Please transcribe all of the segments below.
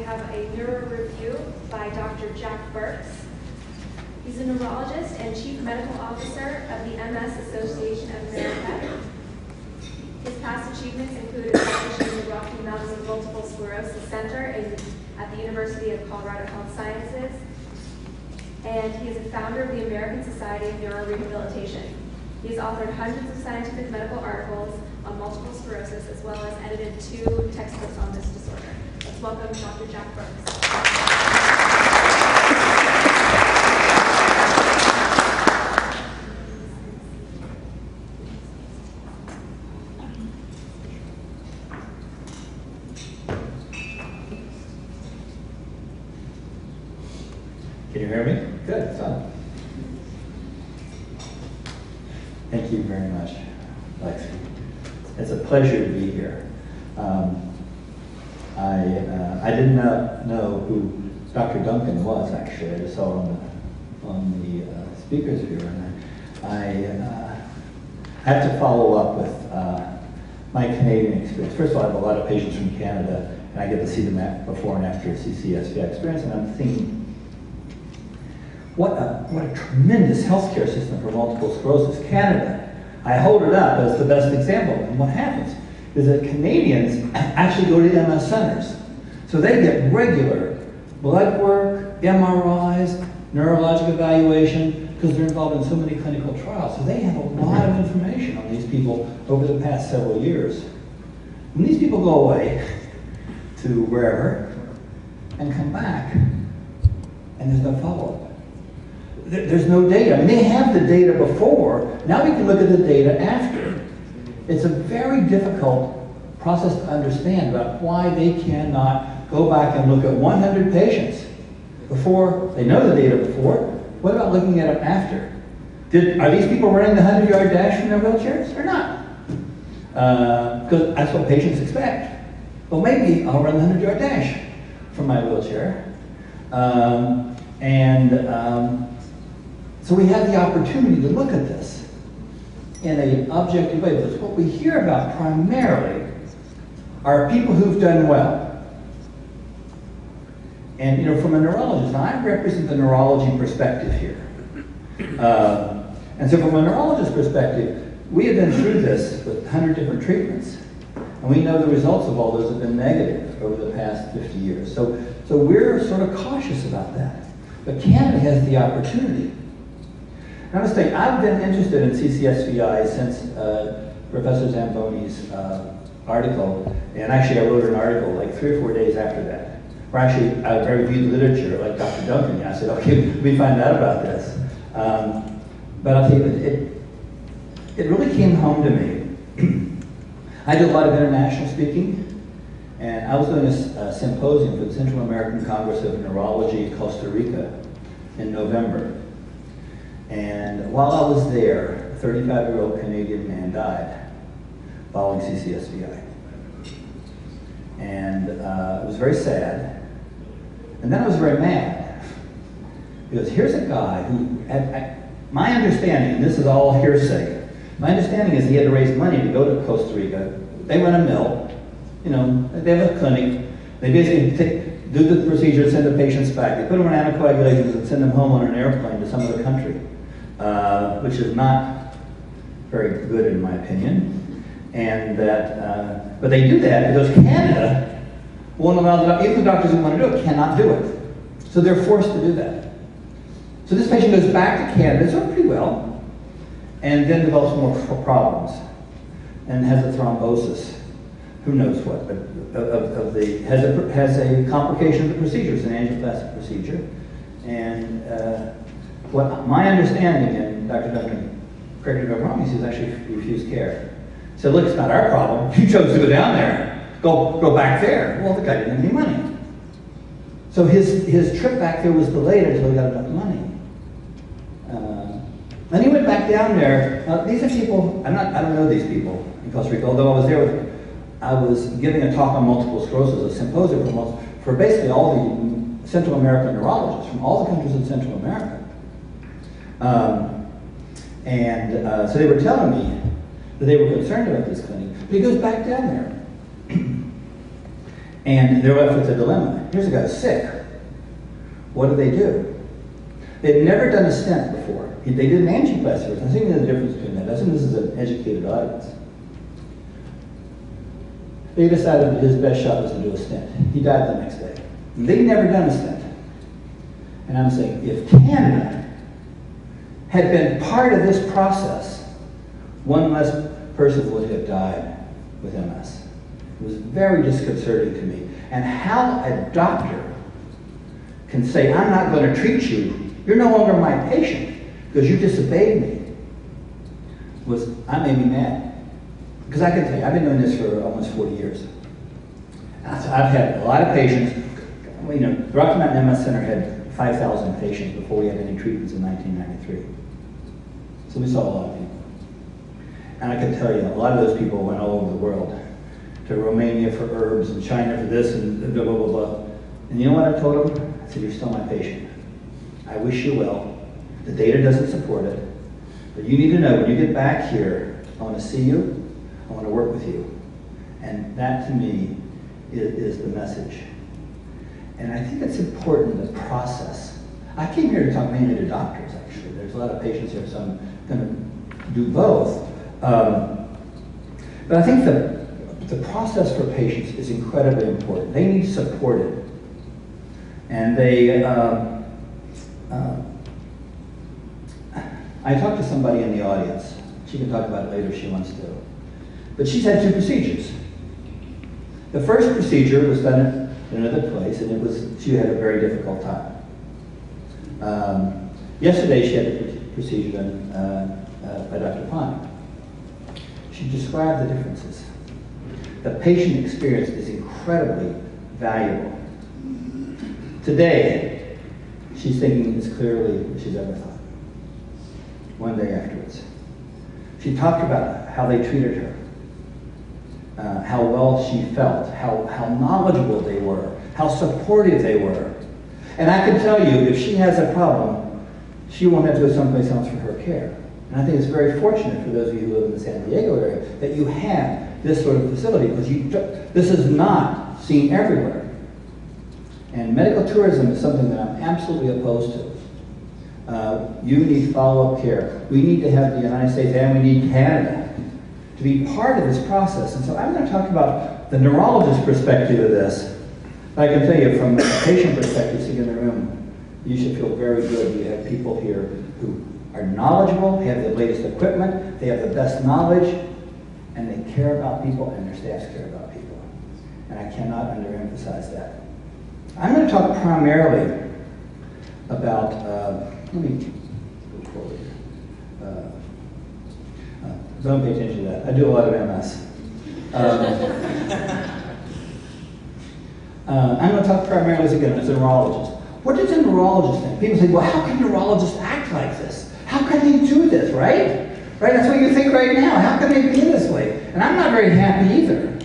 have a neuro review by Dr. Jack Burks. He's a neurologist and chief medical officer of the MS Association of America. His past achievements include establishing the Rocky Mountain Multiple Sclerosis Center at the University of Colorado Health Sciences. And he is a founder of the American Society of Neurorehabilitation. He has authored hundreds of scientific medical articles on multiple sclerosis, as well as edited 2 textbooks on this disorder. Let's welcome Dr. Jack Burks. Can you hear me? Good, fun. Thank you very much, Lexi. It's a pleasure to be here. I didn't know who Dr. Duncan was, actually. I just saw it on the speakers viewer, and I have to follow up with my Canadian experience. First of all, I have a lot of patients from Canada, and I get to see them before and after CCSVI experience, and I'm thinking, what a tremendous healthcare system for multiple sclerosis. Canada, I hold it up as the best example. And what happens is that Canadians actually go to MS centers. So they get regular blood work, MRIs, neurologic evaluation, because they're involved in so many clinical trials. So they have a lot of information on these people over the past several years. When these people go away to wherever and come back, and there's no follow-up. There's no data. I mean, they have the data before. Now we can look at the data after. It's a very difficult process to understand about why they cannot go back and look at 100 patients before. They know the data before. What about looking at them after? Are these people running the 100-yard dash from their wheelchairs or not? Because that's what patients expect. Well, maybe I'll run the 100-yard dash from my wheelchair. So we have the opportunity to look at this in an objective way. Because what we hear about primarily are people who've done well. And from a neurologist, now I represent the neurology perspective here. And so from a neurologist perspective, we have been through this with 100 different treatments. And we know the results of all those have been negative over the past 50 years. So we're sort of cautious about that. But Canada has the opportunity. Now, I must say, I've been interested in CCSVI since Professor Zamboni's article, and actually I wrote an article like 3 or 4 days after that, where actually I reviewed literature like Dr. Duncan. I said, okay, let me find out about this. But I'll tell you, it really came home to me. I do a lot of international speaking, and I was doing a symposium for the Central American Congress of Neurology in Costa Rica in November. And while I was there, a 35-year-old Canadian man died following CCSVI. And it was very sad. And then I was very mad. Because here's a guy who my understanding, and this is all hearsay, my understanding is he had to raise money to go to Costa Rica. They run a mill, they have a clinic. They basically do the procedure, send the patients back. They put them on anticoagulations and send them home on an airplane to some other country, which is not very good in my opinion. And that, but they do that because Canada won't allow even the doctors who want to do it cannot do it. So they're forced to do that. So this patient goes back to Canada, it's doing pretty well, and then develops more problems and has a thrombosis. Who knows what, but has a complication of the procedure. It's an angioplastic procedure. And what my understanding, and Dr. Duncan, correct me if I'm wrong, he says actually refused care. So look, it's not our problem. You chose to go down there. Go back there. Well, the guy didn't have any money. So his trip back there was delayed until he got enough money. Then he went back down there. Now, these are people, I don't know these people in Costa Rica, although I was there with, I was giving a talk on multiple sclerosis, a symposium for basically all the Central American neurologists from all the countries in Central America. So they were telling me that they were concerned about this clinic. But he goes back down there. And they're left with a dilemma. Here's a guy sick. What do? They'd never done a stent before. They did an angioplasty. I think there's a difference between that. I think this is an educated audience. They decided that his best shot was to do a stent. He died the next day. They'd never done a stent. And I'm saying, if Canada had been part of this process, one less person would have died with MS. It was very disconcerting to me. And how a doctor can say, I'm not going to treat you, you're no longer my patient because you disobeyed me, I made me mad. Because I can tell you, I've been doing this for almost 40 years. I've had a lot of patients. You know, the Rocky Mountain MS Center had 5,000 patients before we had any treatments in 1993. So we saw a lot of people. And I can tell you, a lot of those people went all over the world. To Romania for herbs, and China for this, and blah, blah, blah, blah. And you know what I told them? I said, you're still my patient. I wish you well. The data doesn't support it. But you need to know, when you get back here, I want to see you, I want to work with you. And that, to me, is the message. And I think it's important, the process. I came here to talk mainly to doctors, actually. There's a lot of patients here, so I'm going to do both. But I think the process for patients is incredibly important. They need supported. And I talked to somebody in the audience. She can talk about it later if she wants to. But she's had 2 procedures. The first procedure was done in another place, and she had a very difficult time. Yesterday she had a procedure done by Dr. Pine. She described the differences. The patient experience is incredibly valuable. Today, she's thinking as clearly as she's ever thought. One day afterwards. She talked about how they treated her, how well she felt, how knowledgeable they were, how supportive they were. And I can tell you, if she has a problem, she won't have to go someplace else for her care. And I think it's very fortunate for those of you who live in the San Diego area that you have this sort of facility, because this is not seen everywhere. And medical tourism is something that I'm absolutely opposed to. You need follow-up care. We need to have the United States, and we need Canada to be part of this process. And so I'm going to talk about the neurologist perspective of this. But I can tell you from a patient perspective, sitting in the room, you should feel very good. You have people here who are knowledgeable, have the latest equipment, they have the best knowledge, and they care about people, and their staffs care about people. And I cannot underemphasize that. I'm going to talk primarily about, let me go forward. Don't pay attention to that. I do a lot of MS. I'm going to talk primarily, again, as a neurologist. What does a neurologist think? People say, well, how can neurologists act like this? How can they do this, right? Right? That's what you think right now. How can they be this way? And I'm not very happy either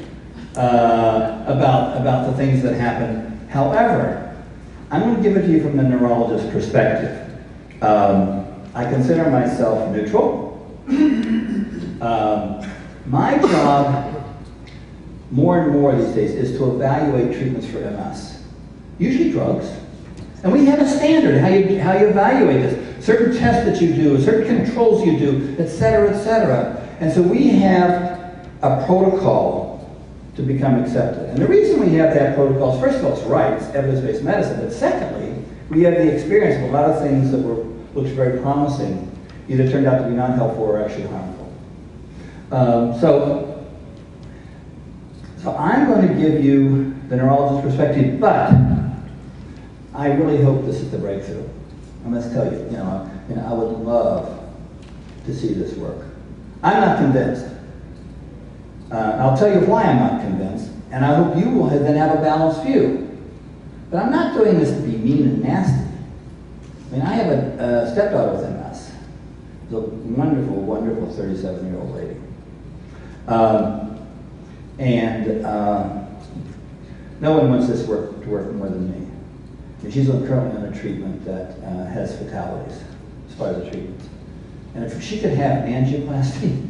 about the things that happen. However, I'm going to give it to you from the neurologist perspective. I consider myself neutral. My job, more and more these days, is to evaluate treatments for MS. Usually drugs. And we have a standard how you evaluate this. Certain tests that you do, certain controls you do, et cetera, et cetera. And so we have a protocol to become accepted. And the reason we have that protocol is, first of all, it's right, it's evidence-based medicine, but secondly, we have the experience of a lot of things that looks very promising, either turned out to be non-helpful or actually harmful. So I'm going to give you the neurologist perspective, but I really hope this is the breakthrough. I must tell you, I would love to see this work. I'm not convinced. I'll tell you why I'm not convinced, and I hope you will then have a balanced view. But I'm not doing this to be mean and nasty. I mean, I have a stepdaughter with MS. She's a wonderful, wonderful 37-year-old lady. No one wants this work to work more than me. And she's currently on a treatment that has fatalities as far as the treatment. And if she could have an angioplasty,